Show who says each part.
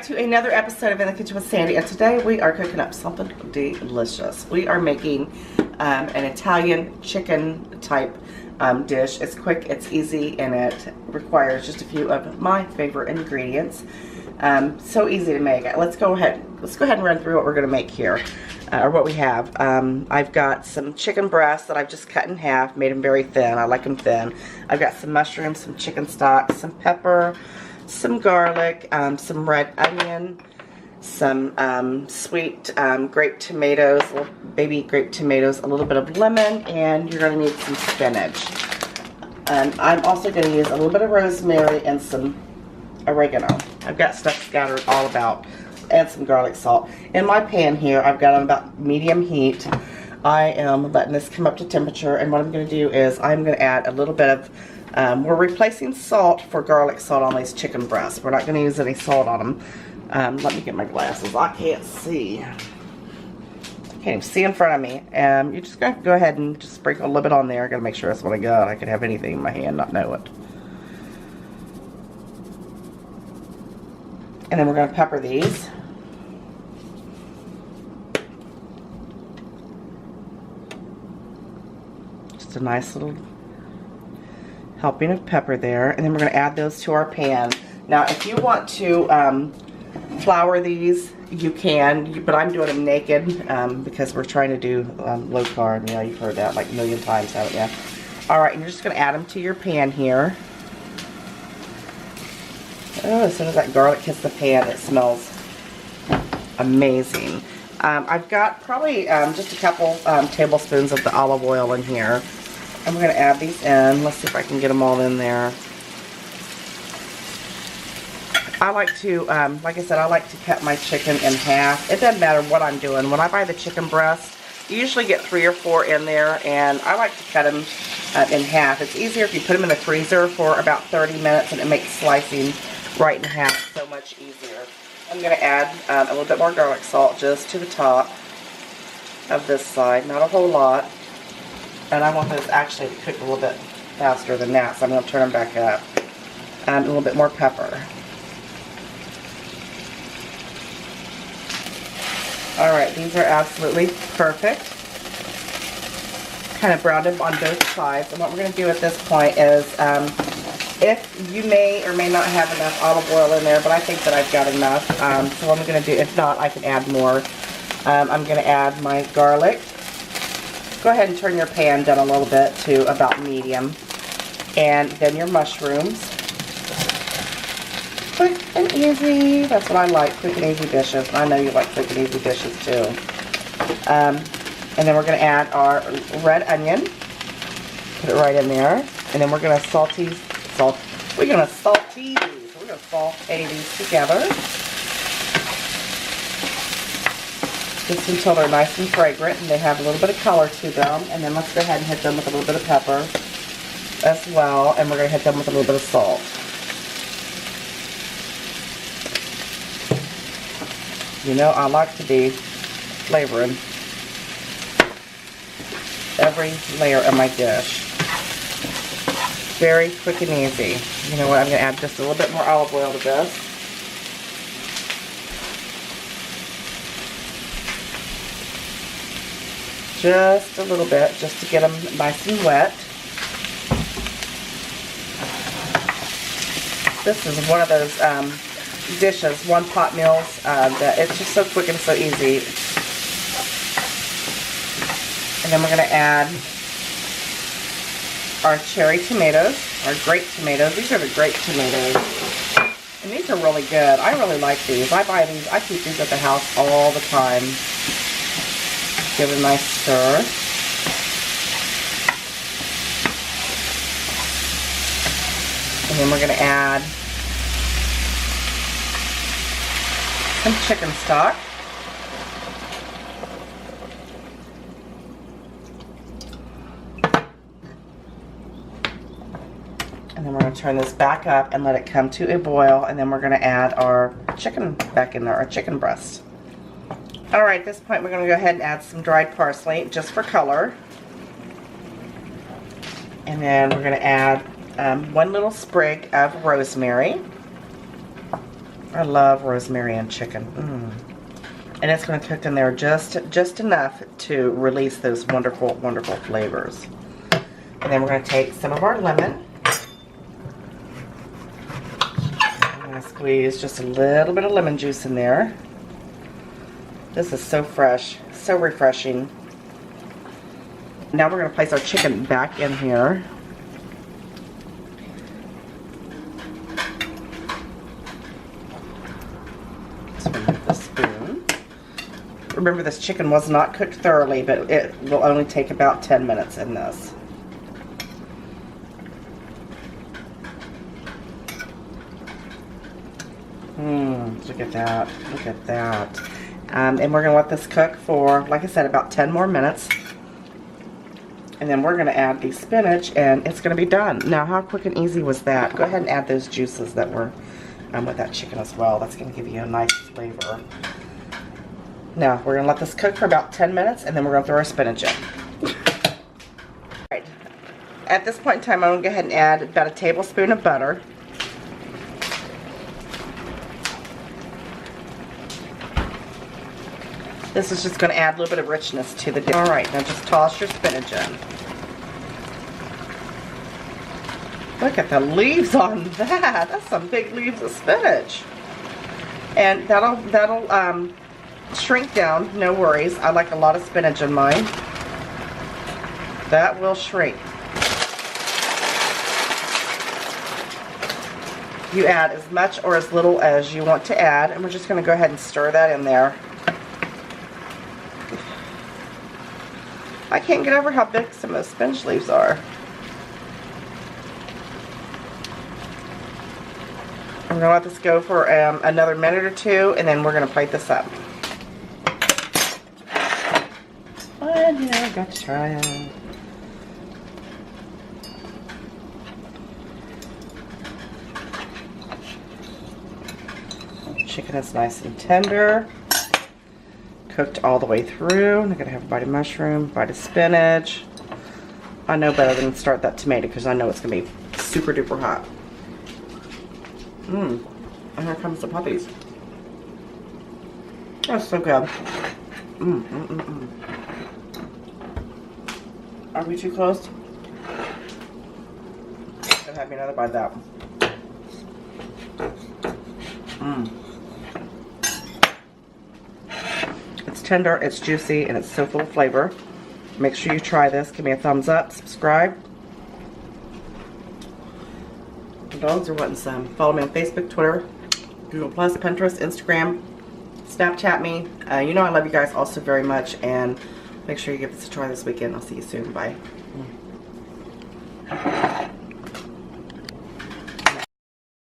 Speaker 1: to another episode of In the Kitchen with Sandy, and today we are cooking up something delicious. We are making an Italian chicken type dish. It's quick, it's easy, and it requires just a few of my favorite ingredients. So easy to make. Let's go ahead and run through what we're going to make here, or what we have. I've got some chicken breasts that I've just cut in half, made them very thin. I like them thin. I've got some mushrooms, some chicken stock, some pepper, some garlic, some red onion, some sweet grape tomatoes, little baby grape tomatoes, a little bit of lemon, and you're going to need some spinach. I'm also going to use a little bit of rosemary and some oregano. I've got stuff scattered all about, and some garlic salt. In my pan here, I've got on about medium heat. I am letting this come up to temperature, and what I'm going to do is I'm going to add a little bit of we're replacing salt for garlic salt on these chicken breasts. We're not going to use any salt on them. Let me get my glasses. I can't see. I can't even see in front of me. You're just going to go ahead and just sprinkle a little bit on there. I got to make sure that's what I got. I could have anything in my hand, not know it. And then we're going to pepper these. Just a nice little helping of pepper there, and then we're going to add those to our pan. Now if you want to flour these, you can, but I'm doing them naked because we're trying to do low carb. Yeah, you've heard that like a million times, haven't you? Alright, and you're just going to add them to your pan here. Oh, as soon as that garlic hits the pan, it smells amazing. I've got probably just a couple tablespoons of the olive oil in here. I'm going to add these in. Let's see if I can get them all in there. I like to, like I said, I like to cut my chicken in half. It doesn't matter what I'm doing. When I buy the chicken breast, you usually get 3 or 4 in there, and I like to cut them in half. It's easier if you put them in the freezer for about 30 minutes, and it makes slicing right in half so much easier. I'm going to add a little bit more garlic salt just to the top of this side, not a whole lot. And I want those actually to cook a little bit faster than that, so I'm going to turn them back up. A little bit more pepper. Alright, these are absolutely perfect. Kind of browned them on both sides. And what we're going to do at this point is, if you may or may not have enough olive oil in there, but I think that I've got enough. So what I'm going to do, if not, I can add more. I'm going to add my garlic. Go ahead and turn your pan down a little bit to about medium. And then your mushrooms. Quick and easy. That's what I like, quick and easy dishes. And I know you like quick and easy dishes too. And then we're going to add our red onion. Put it right in there. And then we're going to saute these. We're going to saute these together. Just until they're nice and fragrant and they have a little bit of color to them. And then let's go ahead and hit them with a little bit of pepper as well. And we're going to hit them with a little bit of salt. You know, I like to be flavoring every layer of my dish. Very quick and easy. You know what, I'm going to add just a little bit more olive oil to this. Just a little bit, just to get them nice and wet. This is one of those dishes, one pot meals, that it's just so quick and so easy. And then we're going to add our cherry tomatoes, our grape tomatoes. These are the grape tomatoes. And these are really good. I really like these. I buy these, I keep these at the house all the time. Give it a nice stir. And then we're going to add some chicken stock. And then we're going to turn this back up and let it come to a boil, and then we're going to add our chicken back in there, our chicken breast. Alright, at this point we're going to go ahead and add some dried parsley just for color. And then we're going to add one little sprig of rosemary. I love rosemary and chicken. And it's going to cook in there just enough to release those wonderful, wonderful flavors. And then we're going to take some of our lemon. I'm going to squeeze just a little bit of lemon juice in there. This is so fresh, so refreshing. Now we're going to place our chicken back in here. Let's remove the spoon. Remember, this chicken was not cooked thoroughly, but it will only take about 10 minutes in this. Look at that. Look at that. And we're going to let this cook for, like I said, about 10 more minutes. And then we're going to add the spinach, and it's going to be done. Now, how quick and easy was that? Go ahead and add those juices that were with that chicken as well. That's going to give you a nice flavor. Now, we're going to let this cook for about 10 minutes, and then we're going to throw our spinach in. Alright. At this point in time, I'm going to go ahead and add about a tablespoon of butter. This is just going to add a little bit of richness to the dish. Alright, now just toss your spinach in. Look at the leaves on that. That's some big leaves of spinach. And that'll shrink down, no worries. I like a lot of spinach in mine. That will shrink. You add as much or as little as you want to add, and we're just going to go ahead and stir that in there. I can't get over how big some of those spinach leaves are. I'm going to let this go for another minute or two, and then we're going to plate this up. And, you know, I've got to try it. Chicken is nice and tender. Cooked all the way through. I'm going to have a bite of mushroom, bite of spinach. I know better than start that tomato because I know it's going to be super duper hot. And here comes the puppies. That's so good. Are we too close? Gonna have me another bite of that. It's tender, it's juicy, and it's so full of flavor. Make sure you try this. Give me a thumbs up, subscribe. The dogs are wanting some. Follow me on Facebook, Twitter, Google+, Pinterest, Instagram, Snapchat me. You know I love you guys also very much, and make sure you give this a try this weekend. I'll see you soon. Bye.